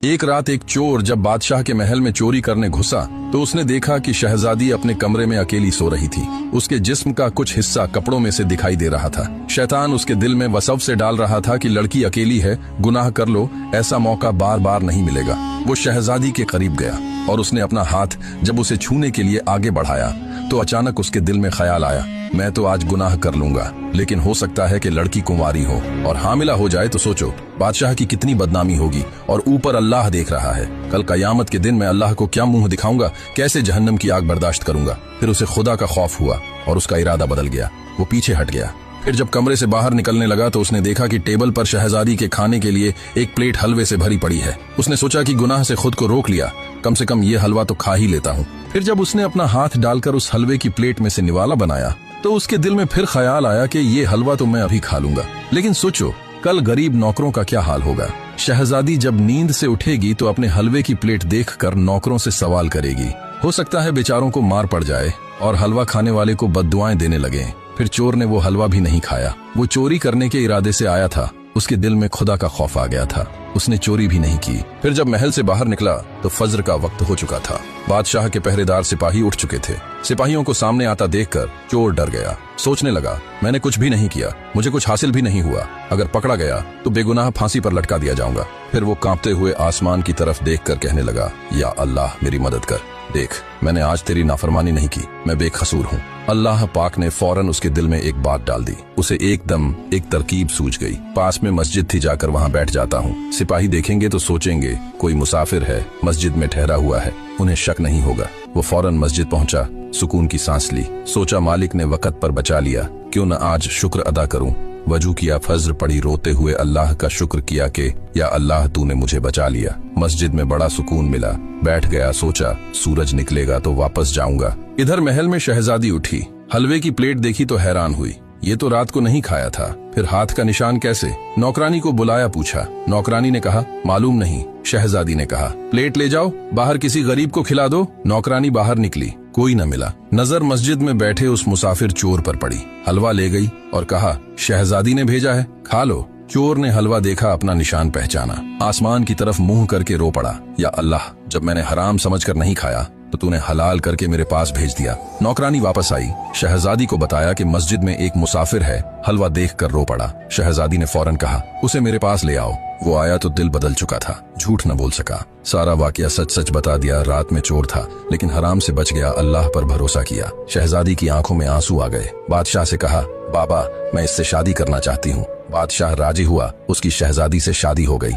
एक रात एक चोर जब बादशाह के महल में चोरी करने घुसा तो उसने देखा कि शहजादी अपने कमरे में अकेली सो रही थी। उसके जिस्म का कुछ हिस्सा कपड़ों में से दिखाई दे रहा था। शैतान उसके दिल में वसवसे डाल रहा था कि लड़की अकेली है, गुनाह कर लो, ऐसा मौका बार बार नहीं मिलेगा। वो शहजादी के करीब गया और उसने अपना हाथ जब उसे छूने के लिए आगे बढ़ाया तो अचानक उसके दिल में ख्याल आया, मैं तो आज गुनाह कर लूंगा, लेकिन हो सकता है कि लड़की कुंवारी हो और हामिला हो जाए तो सोचो बादशाह की कितनी बदनामी होगी। और ऊपर अल्लाह देख रहा है, कल कयामत के दिन मैं अल्लाह को क्या मुंह दिखाऊंगा, कैसे जहन्नम की आग बर्दाश्त करूंगा। फिर उसे खुदा का खौफ हुआ और उसका इरादा बदल गया। वो पीछे हट गया। फिर जब कमरे से बाहर निकलने लगा तो उसने देखा कि टेबल पर शहजादी के खाने के लिए एक प्लेट हलवे से भरी पड़ी है। उसने सोचा कि गुनाह से खुद को रोक लिया, कम से कम ये हलवा तो खा ही लेता हूँ। फिर जब उसने अपना हाथ डालकर उस हलवे की प्लेट में से निवाला बनाया तो उसके दिल में फिर ख्याल आया कि ये हलवा तो मैं अभी खा लूंगा, लेकिन सोचो कल गरीब नौकरों का क्या हाल होगा। शहजादी जब नींद से उठेगी तो अपने हलवे की प्लेट देखकर नौकरों से सवाल करेगी। हो सकता है बेचारों को मार पड़ जाए और हलवा खाने वाले को बद्दुआएं देने लगे। फिर चोर ने वो हलवा भी नहीं खाया। वो चोरी करने के इरादे से आया था, उसके दिल में खुदा का खौफ आ गया था। उसने चोरी भी नहीं की। फिर जब महल से बाहर निकला तो फज्र का वक्त हो चुका था। बादशाह के पहरेदार सिपाही उठ चुके थे। सिपाहियों को सामने आता देखकर चोर डर गया। सोचने लगा, मैंने कुछ भी नहीं किया, मुझे कुछ हासिल भी नहीं हुआ, अगर पकड़ा गया तो बेगुनाह फांसी पर लटका दिया जाऊंगा। फिर वो कांपते हुए आसमान की तरफ देखकर कहने लगा, या अल्लाह मेरी मदद कर, देख मैंने आज तेरी नाफरमानी नहीं की, मैं बेकसूर हूँ। अल्लाह पाक ने फौरन उसके दिल में एक बात डाल दी। उसे एकदम एक तरकीब सूझ गई। पास में मस्जिद थी, जाकर वहाँ बैठ जाता हूँ। सिपाही देखेंगे तो सोचेंगे कोई मुसाफिर है, मस्जिद में ठहरा हुआ है, उन्हें शक नहीं होगा। वो फौरन मस्जिद पहुंचा, सुकून की सांस ली। सोचा मालिक ने वक़्त पर बचा लिया, क्यों न आज शुक्र अदा करूं। वजू किया, फज्र पढ़ी, रोते हुए अल्लाह का शुक्र किया कि या अल्लाह तूने मुझे बचा लिया। मस्जिद में बड़ा सुकून मिला। बैठ गया, सोचा सूरज निकलेगा तो वापस जाऊंगा। इधर महल में शहजादी उठी, हलवे की प्लेट देखी तो हैरान हुई, ये तो रात को नहीं खाया था। फिर हाथ का निशान कैसे? नौकरानी को बुलाया, पूछा। नौकरानी ने कहा मालूम नहीं। शहजादी ने कहा प्लेट ले जाओ, बाहर किसी गरीब को खिला दो। नौकरानी बाहर निकली, कोई न मिला। नजर मस्जिद में बैठे उस मुसाफिर चोर पर पड़ी। हलवा ले गई और कहा शहजादी ने भेजा है, खा लो। चोर ने हलवा देखा, अपना निशान पहचाना, आसमान की तरफ मुंह करके रो पड़ा, या अल्लाह जब मैंने हराम समझकर नहीं खाया तो तूने हलाल करके मेरे पास भेज दिया। नौकरानी वापस आई, शहजादी को बताया कि मस्जिद में एक मुसाफिर है। हलवा देखकर रो पड़ा। शहजादी ने फौरन कहा उसे मेरे पास ले आओ। वो आया तो दिल बदल चुका था, झूठ न बोल सका, सारा वाकया सच सच बता दिया। रात में चोर था लेकिन हराम से बच गया, अल्लाह पर भरोसा किया। शहजादी की आंखों में आंसू आ गए। बादशाह से कहा बाबा मैं इससे शादी करना चाहती हूँ। बादशाह राजी हुआ, उसकी शहजादी से शादी हो गई।